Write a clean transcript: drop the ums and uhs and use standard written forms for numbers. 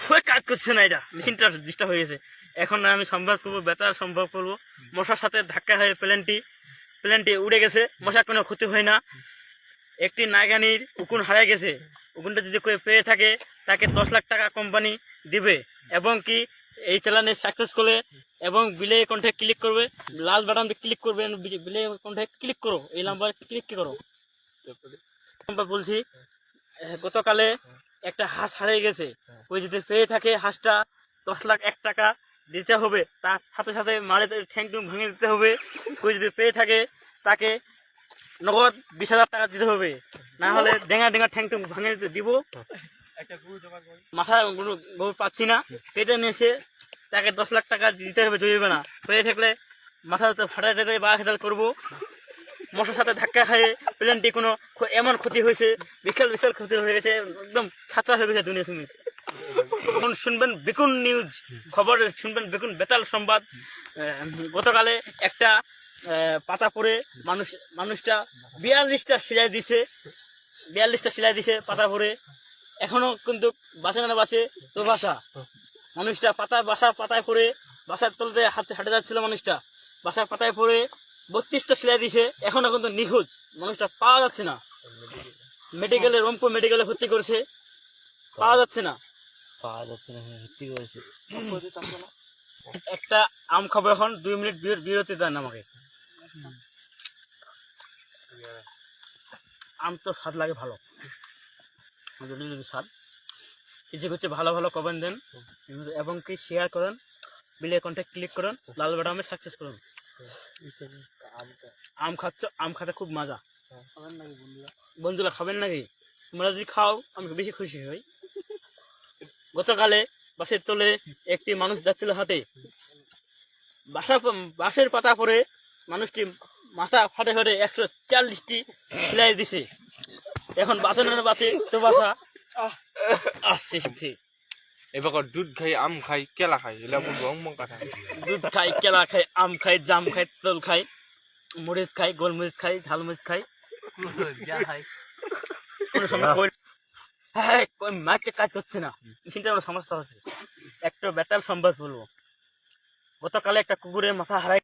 খুবই কাজ করছে না, এটা মেশিনটা ডিস্টার্ব হয়ে গেছে। এখন আমি সংবাদ করবো, বেতার সম্ভব করবো। মশার সাথে ধাক্কা হয়ে প্লেনটি উড়ে গেছে, মশার কোনো ক্ষতি হয় না। একটি নাগানির উকুন হারিয়ে গেছে, উকুনটা যদি কেউ পেয়ে থাকে তাকে 10 লাখ টাকা কোম্পানি দিবে। এবং কি এই চ্যানেলে সাকসেস করলে এবং বিলে কন্ট্যাক্ট ক্লিক করবে, লাল বাটনটি ক্লিক করবে, বিলে কন্ট্যাক্ট ক্লিক করো, এই নাম্বার ক্লিক করো। নাম্বার বলছি, গতকালে একটা হাঁস হারিয়ে গেছে, ওই যদি পেয়ে থাকে হাঁসটা 10 লাখ 1 টাকা দিতে হবে, তার সাথে সাথে মারে ঠ্যাং টুং ভেঙে দিতে হবে। ওই যদি পেয়ে থাকে তাকে নগদ 20,000 টাকা দিতে হবে, না হলে ডেঙ্গা ঠ্যাং টুং ভাঙে দিতে দিব। মাথা গরু পাচ্ছি না, পেটে নিয়েছে, তাকে 10 লাখ টাকা দিতে হবে, জড়িবে না। পেয়ে থাকলে মাথা ফাটাই দিতে বা খেতাল করবো। মশার সাথে ধাক্কা খাইয়ে প্লেনটি কোনো এমন ক্ষতি হয়েছে, বিশাল ক্ষতি হয়ে গেছে, একদম ছাত্রা হয়ে গেছে দুনিয়া শুনে। এখন শুনবেন বেকুন নিউজ খবর, শুনবেন বেকুন বেতাল সংবাদ। গতকালে একটা পাতা পরে মানুষটা 42টা সেলাই দিছে পাতা পরে, এখনো কিন্তু বাঁচে না বাঁচে তো বাসা। মানুষটা বাসার পাতায় পরে, বাসার তলতে হাঁটে যাচ্ছিল মানুষটা, বাসার পাতায় পরে 32টা সেলাই দিছে, এখনো কিন্তু নিখোঁজ, মানুষটা পাওয়া যাচ্ছে না। মেডিকেলে, রংপুর মেডিকেলে ভর্তি করেছে, পাওয়া যাচ্ছে না। ভর্তি করেছে। একটা আম খাবো এখন, 2 মিনিট বিরতি দেন আমাকে। আম তো স্বাদ লাগে ভালো, স্বাদ। কিছু কিছু ভালো কমেন্ট দেন এবং কি শেয়ার করেন, বিলে কন্ট্যাক্ট ক্লিক করেন, লাল বাটনে সাকসেস করুন। আম খাচ্ছ, আম খাতে খুব মজা। বন্ধুরা খাবেন নাকি? তোমরা যদি খাও আমি বেশি খুশি হই। গতকালে বাসের তলে একটি মানুষ যাচ্ছিল হাটে, বাঁশের পাতা পরে মানুষটি মাথা ফাটে 140টি সেলাই দিছে, এখন বাঁচে না বাঁচে তো বাসা আসছে। এবার দুধ খাই, আম খাই, কেলা খাই, এলা দুধ খাই, কেলা খাই, আম খাই, জাম খাই, তল খাই, মরিচ খাই, গোলমরিচ খাই, ঝালমরিচ খাই, কোনো সময় মাইকটা কাজ করছে না, মেশিনটা কোনো সমস্যা হচ্ছে। একটা বেতাল সংবাদ বলবো। গতকালে একটা কুকুরের মাথা হারাই